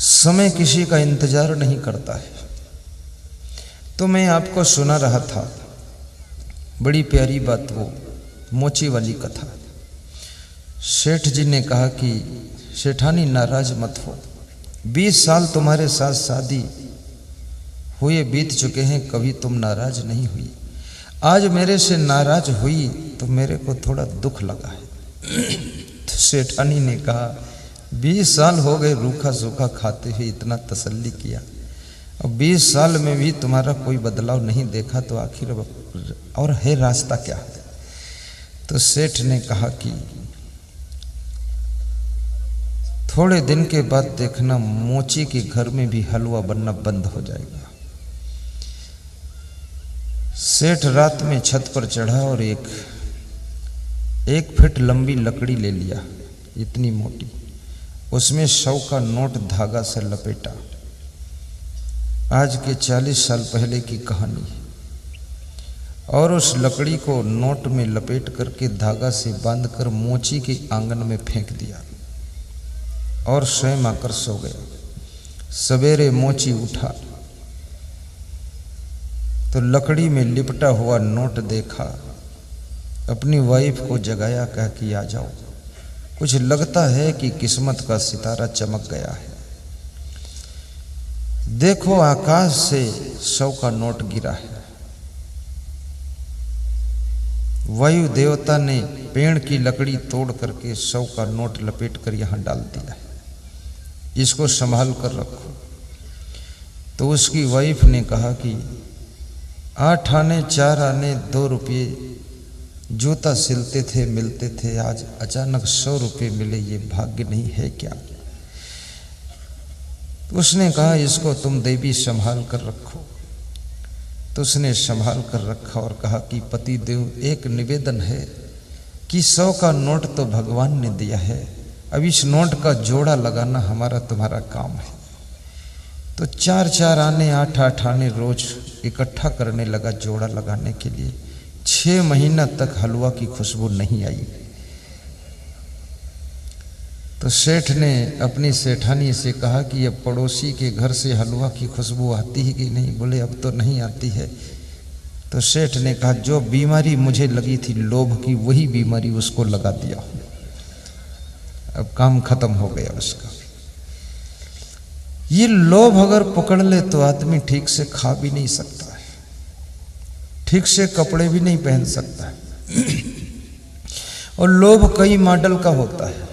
समय किसी का इंतजार नहीं करता है। तो मैं आपको सुना रहा था बड़ी प्यारी बात, वो मोची वाली कथा। सेठ जी ने कहा कि सेठानी नाराज मत हो, 20 साल तुम्हारे साथ शादी हुए बीत चुके हैं, कभी तुम नाराज नहीं हुई। आज मेरे से नाराज हुई तो मेरे को थोड़ा दुख लगा है। तो सेठानी ने कहा 20 साल हो गए रूखा सूखा खाते हुए, इतना तसल्ली किया, अब 20 साल में भी तुम्हारा कोई बदलाव नहीं देखा, तो आखिर और है रास्ता क्या? तो सेठ ने कहा कि थोड़े दिन के बाद देखना मोची के घर में भी हलवा बनना बंद हो जाएगा। सेठ रात में छत पर चढ़ा और एक फीट लंबी लकड़ी ले लिया, इतनी मोटी, उसमें 100 का नोट धागा से लपेटा। आज के 40 साल पहले की कहानी। और उस लकड़ी को नोट में लपेट करके धागा से बांधकर मोची के आंगन में फेंक दिया और स्वयं आकर सो गया। सवेरे मोची उठा तो लकड़ी में लिपटा हुआ नोट देखा, अपनी वाइफ को जगाया, कहा कि आ जाओ, कुछ लगता है कि किस्मत का सितारा चमक गया है। देखो आकाश से 100 का नोट गिरा है। वायु देवता ने पेड़ की लकड़ी तोड़ करके 100 का नोट लपेट कर यहाँ डाल दिया है, इसको संभाल कर रखो। तो उसकी वाइफ ने कहा कि 8 आने 4 आने 2 रुपये जूता सिलते थे मिलते थे, आज अचानक 100 रुपये मिले, ये भाग्य नहीं है क्या? उसने कहा इसको तुम देवी संभाल कर रखो। तो उसने संभाल कर रखा और कहा कि पति देव, एक निवेदन है कि 100 का नोट तो भगवान ने दिया है, अब इस नोट का जोड़ा लगाना हमारा तुम्हारा काम है। तो 4 आने 8 आने रोज इकट्ठा करने लगा जोड़ा लगाने के लिए। 6 महीना तक हलवा की खुशबू नहीं आई। तो सेठ ने अपनी सेठानी से कहा कि अब पड़ोसी के घर से हलवा की खुशबू आती है कि नहीं? बोले अब तो नहीं आती है। तो सेठ ने कहा जो बीमारी मुझे लगी थी लोभ की, वही बीमारी उसको लगा दिया, अब काम खत्म हो गया उसका। ये लोभ अगर पकड़ ले तो आदमी ठीक से खा भी नहीं सकता है, ठीक से कपड़े भी नहीं पहन सकता है। और लोभ कई मॉडल का होता है,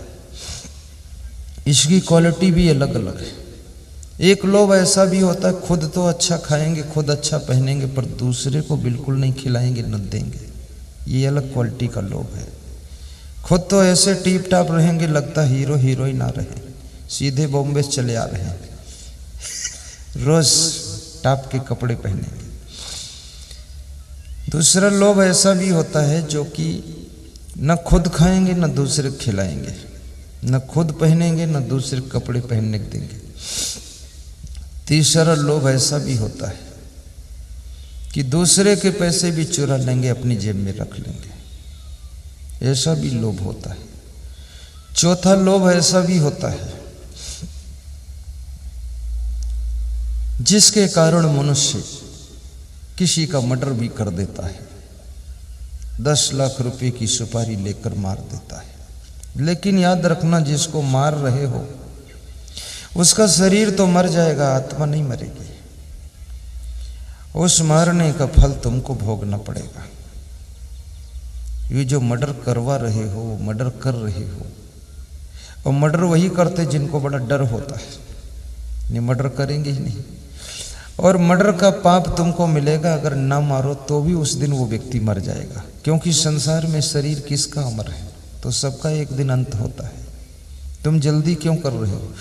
इसकी क्वालिटी भी अलग अलग है। एक लोभ ऐसा भी होता है खुद तो अच्छा खाएंगे, खुद अच्छा पहनेंगे, पर दूसरे को बिल्कुल नहीं खिलाएंगे न देंगे, ये अलग क्वालिटी का लोभ है। खुद तो ऐसे टीप टाप रहेंगे, लगता हीरो हीरोइन ना रहे, सीधे बॉम्बे चले आ रहे हैं, रोज टाप के कपड़े पहनेंगे। दूसरा लोभ ऐसा भी होता है जो कि न खुद खाएंगे न दूसरे खिलाएंगे, न खुद पहनेंगे न दूसरे कपड़े पहनने देंगे। तीसरा लोभ ऐसा भी होता है कि दूसरे के पैसे भी चुरा लेंगे, अपनी जेब में रख लेंगे, ऐसा भी लोभ होता है। चौथा लोभ ऐसा भी होता है जिसके कारण मनुष्य किसी का मर्डर भी कर देता है, 10 लाख रुपए की सुपारी लेकर मार देता है। लेकिन याद रखना, जिसको मार रहे हो उसका शरीर तो मर जाएगा, आत्मा नहीं मरेगी। उस मारने का फल तुमको भोगना पड़ेगा। ये जो मर्डर करवा रहे हो, मर्डर कर रहे हो, और मर्डर वही करते जिनको बड़ा डर होता है, नहीं मर्डर करेंगे ही नहीं। और मर्डर का पाप तुमको मिलेगा, अगर ना मारो तो भी उस दिन वो व्यक्ति मर जाएगा, क्योंकि संसार में शरीर किसका अमर है? तो सबका एक दिन अंत होता है। तुम जल्दी क्यों कर रहे हो?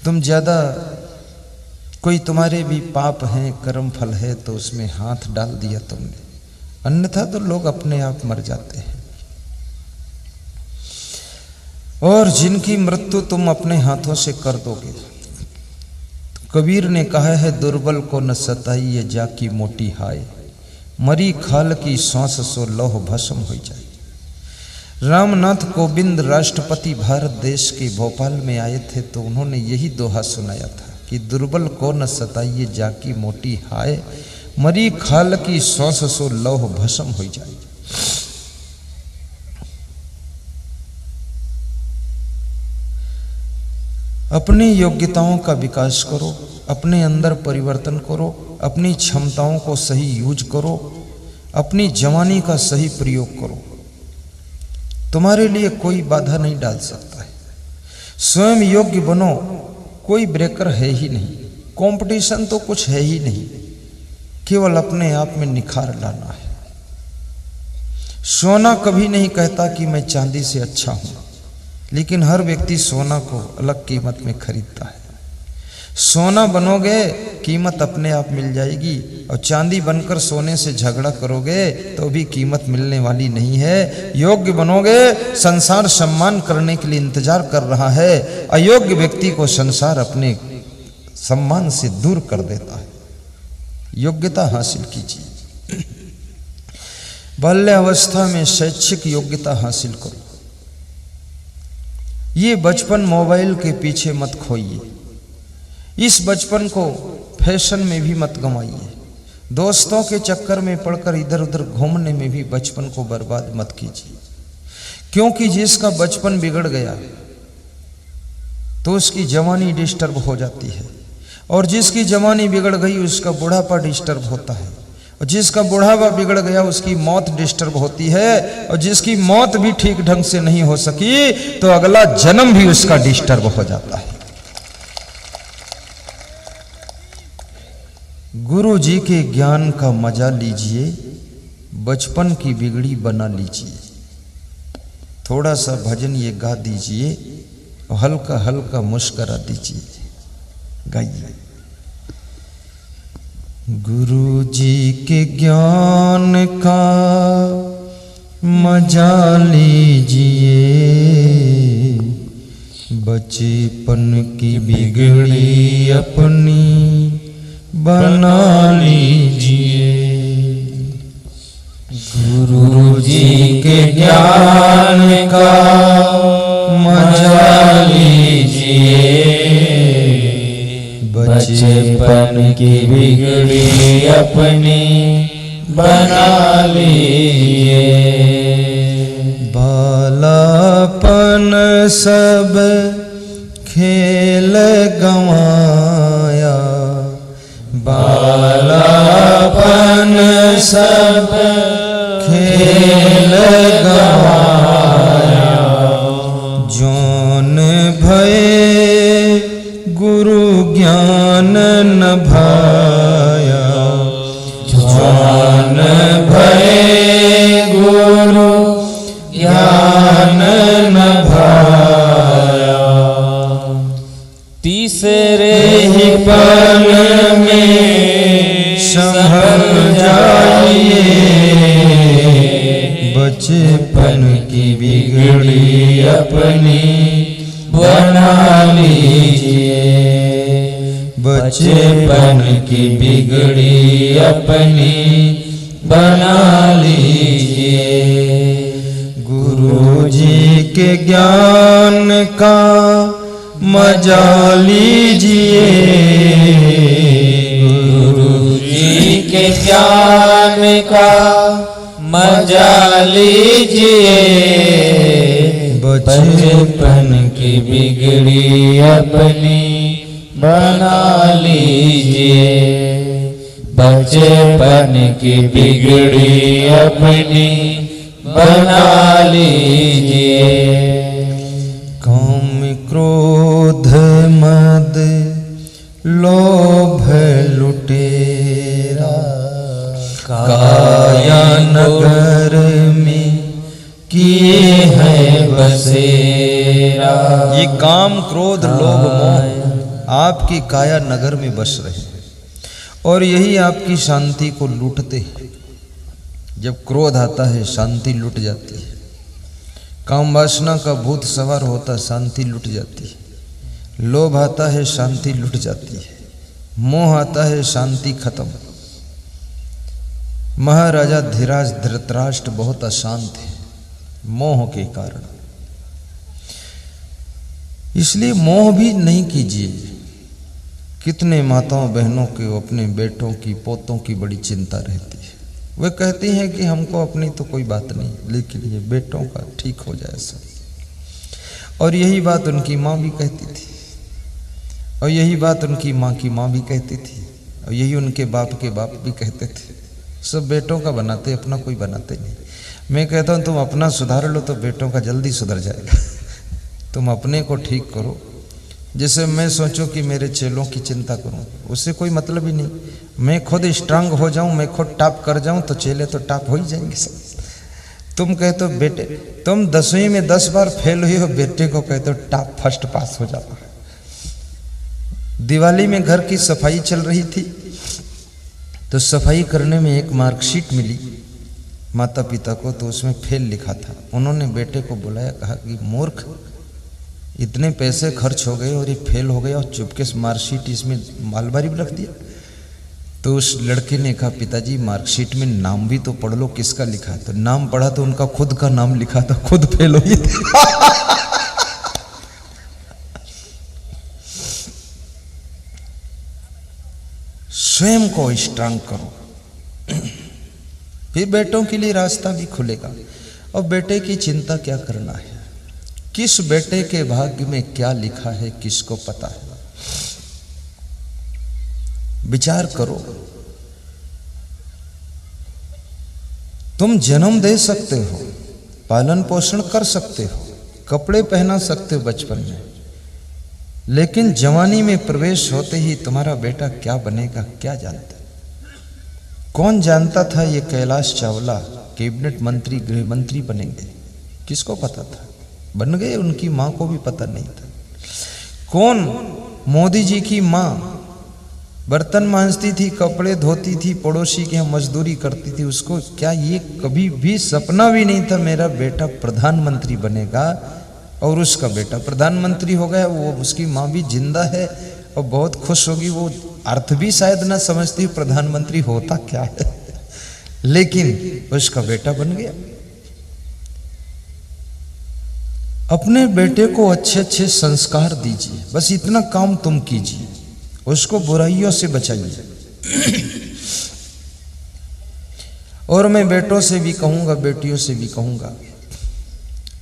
तुम ज़्यादा कोई तुम्हारे भी पाप हैं, कर्म फल है, तो उसमें हाथ डाल दिया तुमने, अन्यथा तो लोग अपने आप मर जाते हैं। और जिनकी मृत्यु तुम अपने हाथों से कर दोगे, कबीर ने कहा है दुर्बल को न सताइए जाकी मोटी हाय, मरी खाल की सांस सो लौह भस्म हो जाए। रामनाथ कोविंद राष्ट्रपति भारत देश के भोपाल में आए थे तो उन्होंने यही दोहा सुनाया था कि दुर्बल को न सताइए जाकी मोटी हाय, मरी खाल की 100 लौह भस्म हो जाए। अपनी योग्यताओं का विकास करो, अपने अंदर परिवर्तन करो, अपनी क्षमताओं को सही यूज करो, अपनी जवानी का सही प्रयोग करो। तुम्हारे लिए कोई बाधा नहीं डाल सकता है। स्वयं योग्य बनो, कोई ब्रेकर है ही नहीं, कंपटीशन तो कुछ है ही नहीं, केवल अपने आप में निखार लाना है। सोना कभी नहीं कहता कि मैं चांदी से अच्छा हूं, लेकिन हर व्यक्ति सोना को अलग कीमत में खरीदता है। सोना बनोगे कीमत अपने आप मिल जाएगी, और चांदी बनकर सोने से झगड़ा करोगे तो भी कीमत मिलने वाली नहीं है। योग्य बनोगे, संसार सम्मान करने के लिए इंतजार कर रहा है। अयोग्य व्यक्ति को संसार अपने सम्मान से दूर कर देता है। योग्यता हासिल कीजिए। बाल्यावस्था में शैक्षिक योग्यता हासिल करो। ये बचपन मोबाइल के पीछे मत खोइए। इस बचपन को फैशन में भी मत गंवाइए। दोस्तों के चक्कर में पड़कर इधर उधर घूमने में भी बचपन को बर्बाद मत कीजिए, क्योंकि जिसका बचपन बिगड़ गया तो उसकी जवानी डिस्टर्ब हो जाती है, और जिसकी जवानी बिगड़ गई उसका बुढ़ापा डिस्टर्ब होता है, और जिसका बुढ़ापा बिगड़ गया उसकी मौत डिस्टर्ब होती है, और जिसकी मौत भी ठीक ढंग से नहीं हो सकी तो अगला जन्म भी उसका डिस्टर्ब हो जाता है। गुरु जी के ज्ञान का मजा लीजिए, बचपन की बिगड़ी बना लीजिए। थोड़ा सा भजन ये गा दीजिए और हल्का हल्का मुस्करा दीजिए। गाइए। गुरु जी के ज्ञान का मजा लीजिए, बचपन की बिगड़ी अपनी बना लीजिए। गुरु जी के ज्ञान का मजा लीजिए, बचपन की बिगड़ी अपनी बना लीजिए। बालापन सब खेल गंवाया, बालापन सब खेल गंवाया, जौन भये गुरु ज्ञान न भाया, जौन भये गुरु ज्ञान न भाया, तीसरे ही पल में संभल जाइए, बचपन की बिगड़ी अपनी बना लीजिए, बचपन की बिगड़ी अपनी बना लीजिए। गुरु जी के ज्ञान का मजा लीजिए, गुरु जी के ज्ञान का मजा लीजिए, बचपन की बिगड़ी अपनी बना लीजिए, बचपन की बिगड़ी अपनी बना लीजिए। काम क्रोध मद लोभ लुटेरा, काया नगर में किए हैं बसेरा। ये काम क्रोध लोभ मोह आपकी काया नगर में बस रहे हैं, और यही आपकी शांति को लूटते हैं। जब क्रोध आता है शांति लुट जाती है, काम वासना का भूत सवार होता शांति लुट जाती है, लोभ आता है शांति लुट जाती है, मोह आता है शांति खत्म। महाराजा धीराज धृतराष्ट्र बहुत अशांत थे मोह के कारण, इसलिए मोह भी नहीं कीजिए कितने माताओं बहनों के अपने बेटों की पोतों की बड़ी चिंता रहती है। वे कहती हैं कि हमको अपनी तो कोई बात नहीं, लेकिन ये बेटों का ठीक हो जाए सब। और यही बात उनकी माँ भी कहती थी, और यही बात उनकी माँ की माँ भी कहती थी, और यही उनके बाप के बाप भी कहते थे। सब बेटों का बनाते, अपना कोई बनाते नहीं। मैं कहता हूँ तुम अपना सुधार लो तो बेटों का जल्दी सुधर जाएगा। तुम अपने को ठीक करो। जैसे मैं सोचूं कि मेरे चेलों की चिंता करूं, उससे कोई मतलब ही नहीं। मैं खुद स्ट्रांग हो जाऊं, मैं खुद टॉप कर जाऊं तो चेले तो टॉप हो ही जाएंगे सब। तुम कहते हो बेटे, तुम 10वीं में 10 बार फेल हुई हो, बेटे को कहते हो टॉप फर्स्ट पास हो जाता है। दिवाली में घर की सफाई चल रही थी, तो सफाई करने में एक मार्कशीट मिली माता पिता को, तो उसमें फेल लिखा था। उन्होंने बेटे को बुलाया, कहा कि मूर्ख, इतने पैसे खर्च हो गए और ये फेल हो गया और चुपके से मार्कशीट इसमें मालबारी भी रख दिया। तो उस लड़के ने कहा, पिताजी मार्कशीट में नाम भी तो पढ़ लो किसका लिखा है। तो नाम पढ़ा तो उनका खुद का नाम लिखा था, खुद फेल हो गए थे। स्वयं को स्ट्रांग करो, फिर बेटों के लिए रास्ता भी खुलेगा। और बेटे की चिंता क्या करना है, किस बेटे के भाग्य में क्या लिखा है किसको पता है। विचार करो, तुम जन्म दे सकते हो, पालन पोषण कर सकते हो, कपड़े पहना सकते हो बचपन में, लेकिन जवानी में प्रवेश होते ही तुम्हारा बेटा क्या बनेगा क्या जानते। कौन जानता था ये कैलाश चावला कैबिनेट मंत्री गृह मंत्री बनेंगे, किसको पता था। बन गए, उनकी मां को भी पता नहीं था। कौन मोदी जी की मां बर्तन मांजती थी, कपड़े धोती थी, पड़ोसी के यहाँ मजदूरी करती थी, उसको क्या ये कभी भी सपना भी नहीं था मेरा बेटा प्रधानमंत्री बनेगा। और उसका बेटा प्रधानमंत्री हो गया, वो उसकी माँ भी जिंदा है और बहुत खुश होगी। वो अर्थ भी शायद ना समझती प्रधानमंत्री होता क्या है, लेकिन उसका बेटा बन गया। अपने बेटे को अच्छे अच्छे संस्कार दीजिए, बस इतना काम तुम कीजिए, उसको बुराइयों से बचाइए। और मैं बेटों से भी कहूंगा, बेटियों से भी कहूंगा,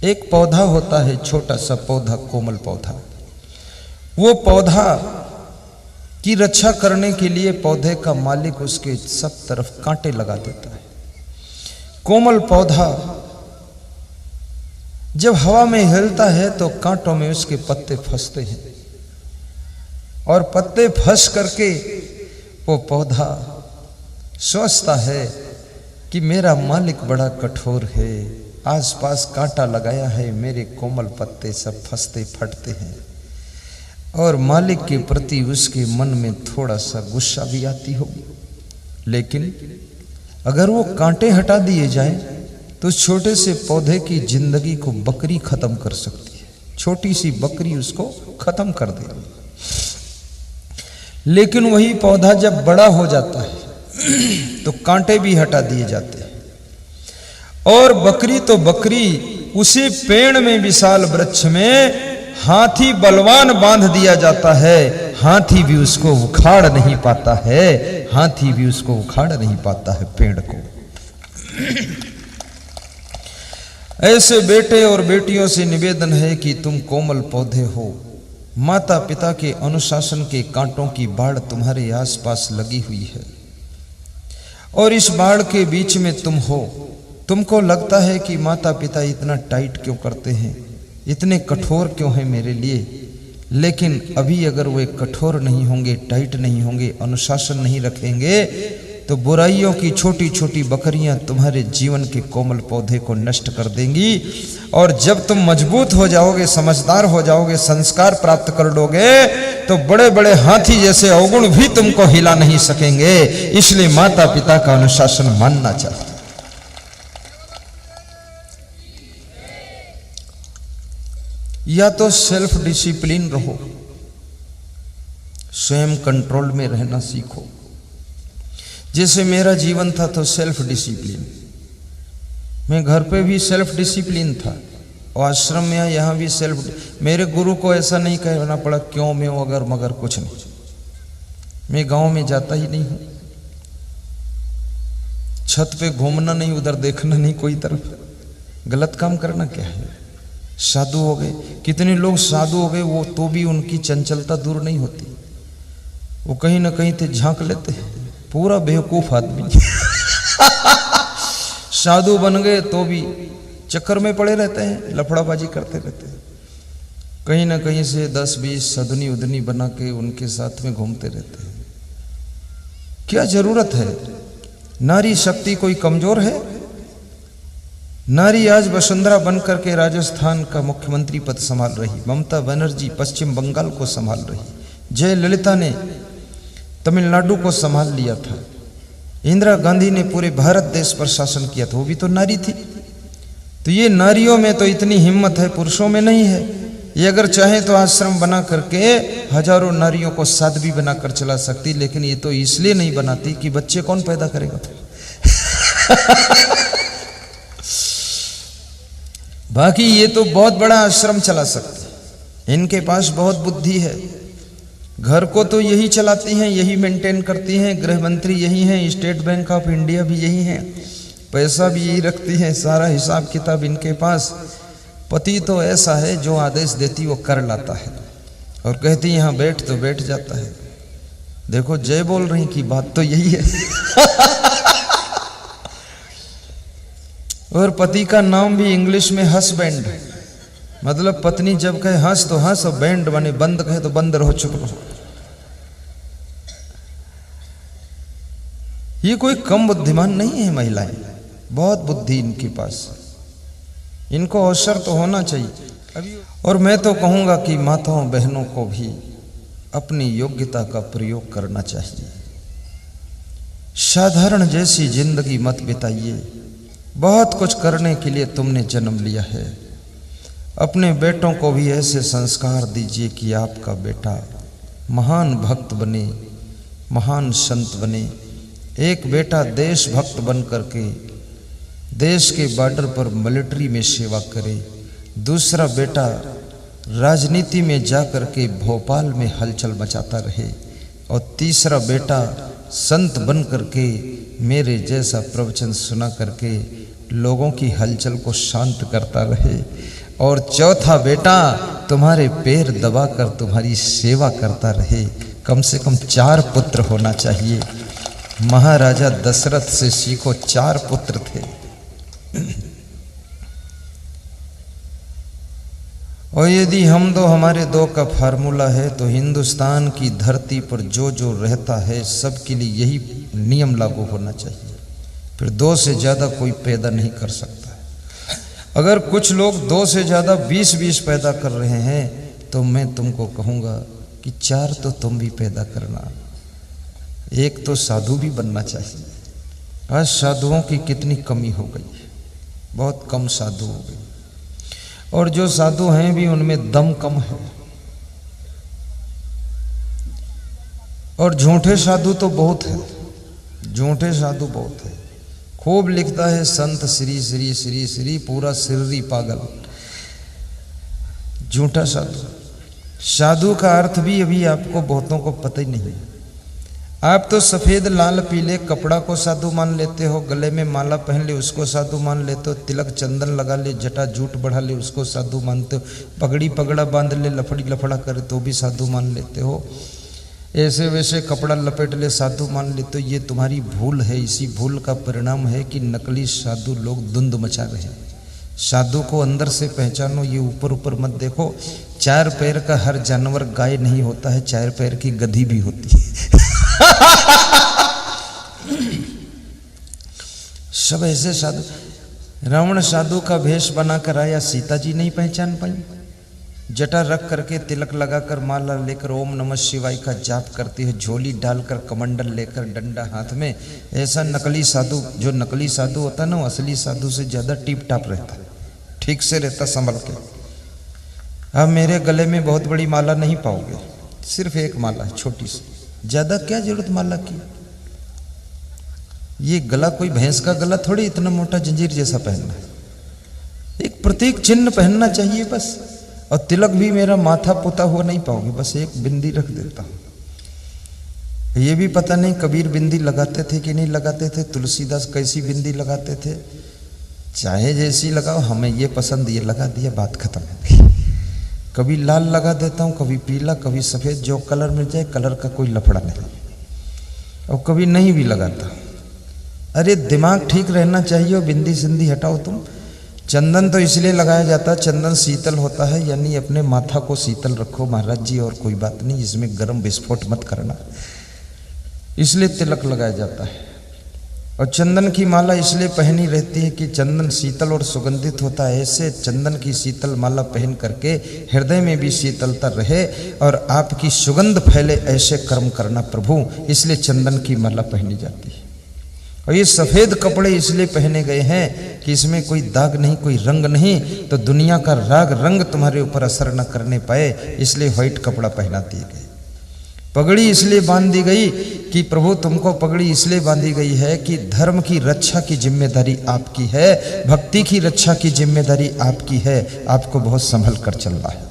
एक पौधा होता है, छोटा सा पौधा, कोमल पौधा। वो पौधा की रक्षा करने के लिए पौधे का मालिक उसके सब तरफ कांटे लगा देता है। कोमल पौधा जब हवा में हिलता है तो कांटों में उसके पत्ते फंसते हैं, और पत्ते फंस करके वो पौधा सोचता है कि मेरा मालिक बड़ा कठोर है, आसपास कांटा लगाया है, मेरे कोमल पत्ते सब फंसते फटते हैं। और मालिक के प्रति उसके मन में थोड़ा सा गुस्सा भी आती होगी। लेकिन अगर वो कांटे हटा दिए जाएं तो छोटे से पौधे की जिंदगी को बकरी खत्म कर सकती है, छोटी सी बकरी उसको खत्म कर देगी। लेकिन वही पौधा जब बड़ा हो जाता है तो कांटे भी हटा दिए जाते हैं, और बकरी तो बकरी, उसी पेड़ में विशाल वृक्ष में हाथी बलवान बांध दिया जाता है, हाथी भी उसको उखाड़ नहीं पाता है, हाथी भी उसको उखाड़ नहीं पाता है पेड़ को। ऐसे बेटे और बेटियों से निवेदन है कि तुम कोमल पौधे हो, माता पिता के अनुशासन के कांटों की बाढ़ तुम्हारे आसपास लगी हुई है, और इस बाढ़ के बीच में तुम हो। तुमको लगता है कि माता पिता इतना टाइट क्यों करते हैं, इतने कठोर क्यों हैं मेरे लिए। लेकिन अभी अगर वे कठोर नहीं होंगे, टाइट नहीं होंगे, अनुशासन नहीं रखेंगे, तो बुराइयों की छोटी छोटी बकरियां तुम्हारे जीवन के कोमल पौधे को नष्ट कर देंगी। और जब तुम मजबूत हो जाओगे, समझदार हो जाओगे, संस्कार प्राप्त कर लोगे, तो बड़े बड़े हाथी जैसे अवगुण भी तुमको हिला नहीं सकेंगे। इसलिए माता पिता का अनुशासन मानना चाहिए। या तो सेल्फ डिसिप्लिन रहो, स्वयं कंट्रोल में रहना सीखो। जैसे मेरा जीवन था तो सेल्फ डिसिप्लिन, मैं घर पे भी सेल्फ डिसिप्लिन था, और आश्रम में यहाँ भी सेल्फ। मेरे गुरु को ऐसा नहीं कहना पड़ा क्यों में अगर मगर कुछ नहीं, मैं गांव में जाता ही नहीं हूं, छत पे घूमना नहीं, उधर देखना नहीं कोई तरफ, गलत काम करना क्या है। साधु हो गए, कितने लोग साधु हो गए वो तो भी उनकी चंचलता दूर नहीं होती, वो कहीं ना कहीं थे झांक लेते हैं, पूरा बेवकूफ आदमी साधु बन गए तो भी चक्कर में पड़े रहते हैं, लफड़ाबाजी करते रहते हैं, कहीं ना कहीं से 10-20 सदनी उदनी बना के उनके साथ में घूमते रहते हैं। क्या जरूरत है? नारी शक्ति कोई कमजोर है? नारी आज वसुंधरा बनकर के राजस्थान का मुख्यमंत्री पद संभाल रही, ममता बनर्जी पश्चिम बंगाल को संभाल रही, जयललिता ने तमिलनाडु को संभाल लिया था, इंदिरा गांधी ने पूरे भारत देश पर शासन किया था, वो भी तो नारी थी। तो ये नारियों में तो इतनी हिम्मत है, पुरुषों में नहीं है। ये अगर चाहे तो आश्रम बना करके हजारों नारियों को साध्वी बनाकर चला सकती, लेकिन ये तो इसलिए नहीं बनाती कि बच्चे कौन पैदा करेगा बाकी ये तो बहुत बड़ा आश्रम चला सकते, इनके पास बहुत बुद्धि है। घर को तो यही चलाती हैं, यही मेंटेन करती हैं, गृह मंत्री यही हैं, स्टेट बैंक ऑफ इंडिया भी यही है, पैसा भी यही रखती हैं, सारा हिसाब किताब इनके पास। पति तो ऐसा है जो आदेश देती वो कर लाता है, और कहती यहाँ बैठ तो बैठ जाता है। देखो जय बोल रही की बात तो यही है और पति का नाम भी इंग्लिश में हस्बैंड, मतलब पत्नी जब कहे हंस तो हंस, और बैंड माने बंद कहे तो बंद रहो, चुप रहो। ये कोई कम बुद्धिमान नहीं है महिलाएं, बहुत बुद्धि इनके पास, इनको अवसर तो होना चाहिए। और मैं तो कहूंगा कि माताओं बहनों को भी अपनी योग्यता का प्रयोग करना चाहिए। साधारण जैसी जिंदगी मत बिताइए, बहुत कुछ करने के लिए तुमने जन्म लिया है। अपने बेटों को भी ऐसे संस्कार दीजिए कि आपका बेटा महान भक्त बने, महान संत बने। एक बेटा देशभक्त बन करके देश के बॉर्डर पर मिलिट्री में सेवा करे, दूसरा बेटा राजनीति में जाकर के भोपाल में हलचल मचाता रहे, और तीसरा बेटा संत बन करके मेरे जैसा प्रवचन सुना करके लोगों की हलचल को शांत करता रहे, और चौथा बेटा तुम्हारे पैर दबाकर तुम्हारी सेवा करता रहे। कम से कम 4 पुत्र होना चाहिए। महाराजा दशरथ से सीखो, 4 पुत्र थे। और यदि हम दो हमारे 2 का फार्मूला है तो हिंदुस्तान की धरती पर जो जो रहता है सबके लिए यही नियम लागू होना चाहिए। फिर 2 से ज़्यादा कोई पैदा नहीं कर सकता। अगर कुछ लोग 2 से ज़्यादा 20-20 पैदा कर रहे हैं तो मैं तुमको कहूँगा कि 4 तो तुम भी पैदा करना। एक तो साधु भी बनना चाहिए। आज साधुओं की कितनी कमी हो गई है, बहुत कम साधु हो गई, और जो साधु हैं भी उनमें दम कम है। और झूठे साधु तो बहुत है, झूठे साधु बहुत है। खूब लिखता है संत श्री श्री श्री श्री, पूरा सिर्री पागल, झूठा साधु। साधु का अर्थ भी अभी आपको बहुतों को पता ही नहीं है। आप तो सफ़ेद लाल पीले कपड़ा को साधु मान लेते हो, गले में माला पहन ले उसको साधु मान लेते हो, तिलक चंदन लगा ले, जटा जूट बढ़ा ले उसको साधु मानते हो, पगड़ी पगड़ा बांध ले, लफड़ी लफड़ा करे तो भी साधु मान लेते हो, ऐसे वैसे कपड़ा लपेट ले साधु मान लेते हो। ये तुम्हारी भूल है। इसी भूल का परिणाम है कि नकली साधु लोग धुंध मचा रहे हैं। साधु को अंदर से पहचानो, ये ऊपर ऊपर मत देखो। 4 पैर का हर जानवर गाय नहीं होता है, 4 पैर की गधी भी होती है सब ऐसे साधु। रावण साधु का भेष बनाकर आया, सीता जी नहीं पहचान पाई। जटा रख करके तिलक लगाकर माला लेकर ओम नमः शिवाय का जाप करती है, झोली डालकर कमंडल लेकर डंडा हाथ में। ऐसा नकली साधु, जो नकली साधु होता है ना वो असली साधु से ज़्यादा टिप टाप रहता, ठीक से रहता, संभल के। अब मेरे गले में बहुत बड़ी माला नहीं पाओगे, सिर्फ एक माला है छोटी सी, ज़्यादा क्या जरूरत माला की। ये गला कोई भैंस का गला थोड़ी इतना मोटा जंजीर जैसा पहनना है, एक प्रतीक चिन्ह पहनना चाहिए बस। और तिलक भी मेरा माथा पुता हुआ नहीं पाओगे, बस एक बिंदी रख देता हूं। ये भी पता नहीं कबीर बिंदी लगाते थे कि नहीं लगाते थे, तुलसीदास कैसी बिंदी लगाते थे। चाहे जैसी लगाओ, हमें ये पसंद, ये लगा दिया, बात खत्म हो गई। कभी लाल लगा देता हूँ, कभी पीला, कभी सफ़ेद, जो कलर मिल जाए, कलर का कोई लफड़ा नहीं। और कभी नहीं भी लगाता। अरे दिमाग ठीक रहना चाहिए, बिंदी सिंदी हटाओ तुम। चंदन तो इसलिए लगाया जाता है, चंदन शीतल होता है, यानी अपने माथा को शीतल रखो महाराज जी, और कोई बात नहीं, इसमें गर्म विस्फोट मत करना, इसलिए तिलक लगाया जाता है। और चंदन की माला इसलिए पहनी रहती है कि चंदन शीतल और सुगंधित होता है। ऐसे चंदन की शीतल माला पहन करके हृदय में भी शीतलता रहे और आपकी सुगंध फैले, ऐसे कर्म करना प्रभु, इसलिए चंदन की माला पहनी जाती है। और ये सफ़ेद कपड़े इसलिए पहने गए हैं कि इसमें कोई दाग नहीं, कोई रंग नहीं, तो दुनिया का राग रंग तुम्हारे ऊपर असर न करने पाए, इसलिए व्हाइट कपड़ा पहना दिए गए। पगड़ी इसलिए बांध दी गई कि प्रभु तुमको पगड़ी इसलिए बांधी गई है कि धर्म की रक्षा की जिम्मेदारी आपकी है, भक्ति की रक्षा की जिम्मेदारी आपकी है, आपको बहुत संभल कर चलना है।